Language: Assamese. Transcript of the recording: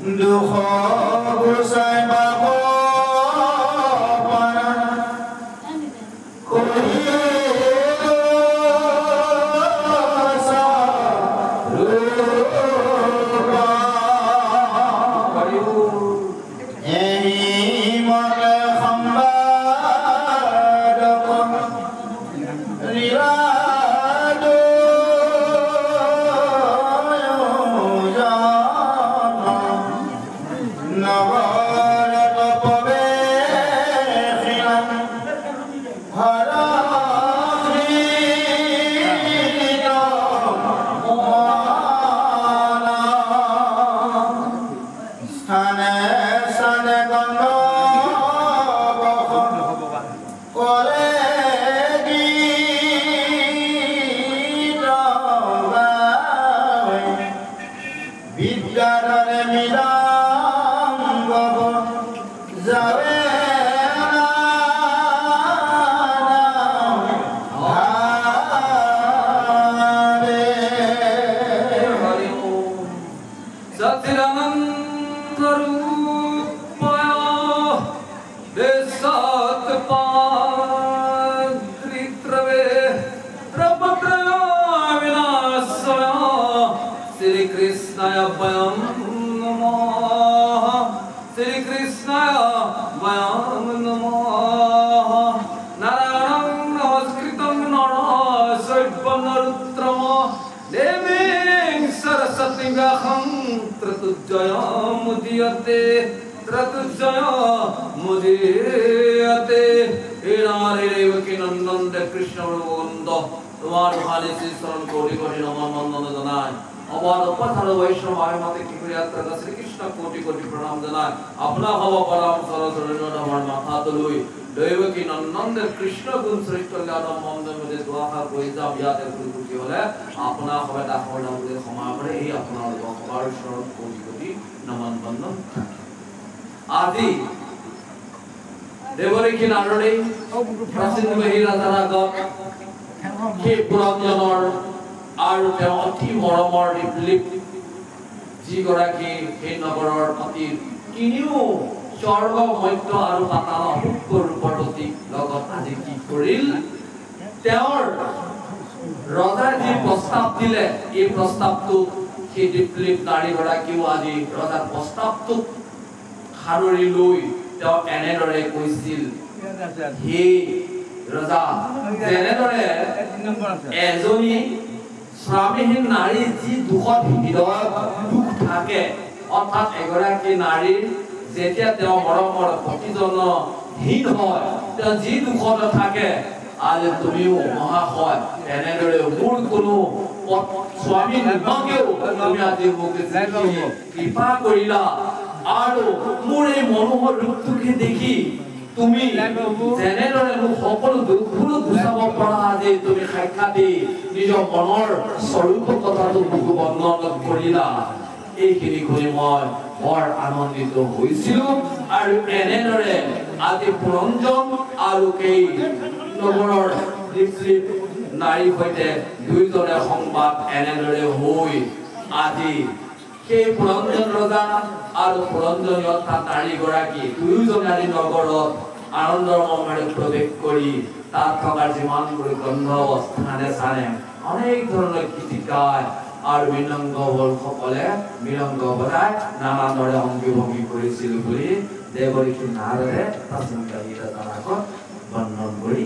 দুখ গুচাই পাব পাৰা आदि देवरी की नारडी प्रसिद्ध महिला के पुराणजনৰ আৰু তেওঁ অতি মৰমৰ ৰিপ্লিপ যি গৰাকী এই নগৰৰ অতি কিনিও স্বৰ্গ মধ্য আৰু পাতাল অপূৰ্ব ৰূপৱতী লগত আজি কি কৰিল তেওঁৰ ৰজা যি প্ৰস্তাৱ দিলে এই প্ৰস্তাৱটো সেই ৰিপ্লিপ নাৰী গৰাকীও আজি ৰজাৰ প্ৰস্তাৱটো খাৰৰি লৈ তেওঁ এনেদৰে কৈছিল হে ৰজা যেনেদৰে এজনী স্বামীহীন নাৰী যি দুখত হৃদয়ত দুখ থাকে অৰ্থাৎ এগৰাকী নাৰীৰ যেতিয়া তেওঁ মৰমৰ প্ৰতিজনহীন হয় তেওঁ যি দুখত থাকে আজি তুমিও মহাশয় এনেদৰে মোৰ কোনো স্বামী নোহোৱাকেও তুমি আজি মোক কৃপা কৰিলা আৰু মোৰ এই মনোহৰ ৰূপটোকে দেখি তুমি যেনেদৰে মোক সকলো দুখবোৰ গুচাব পৰা আজি তুমি সাক্ষাৎ দি নিজৰ মনৰ স্বৰূপ কথাটো মোক বৰ্ণনা কৰিলা এইখিনি শুনি মই বৰ আনন্দিত হৈছিলো আৰু এনেদৰে আজি পুৰঞ্জন আৰু এই নগৰৰ ৰিপ্লিপ নাৰীৰ সৈতে দুইজনে সংবাদ এনেদৰে হৈ আজি সেই পুৰঞ্জন ৰজা আৰু পুৰঞ্জনী অৰ্থাৎ নাৰী গৰাকী দুয়োজনে আজি নগৰত আনন্দৰ মৰ্মেৰে প্ৰৱেশ কৰি তাত থকা যিমানবোৰ গন্ধ স্থানে স্থানে অনেক ধৰণৰ গীত গায় আৰু মৃদংগসকলে মৃদংগ বজাই নানা দৰে অংগী ভংগী কৰিছিল বুলি দেৱৰীষি নাৰদে প্ৰাচীন কাহিনী এটা বৰ্ণন কৰি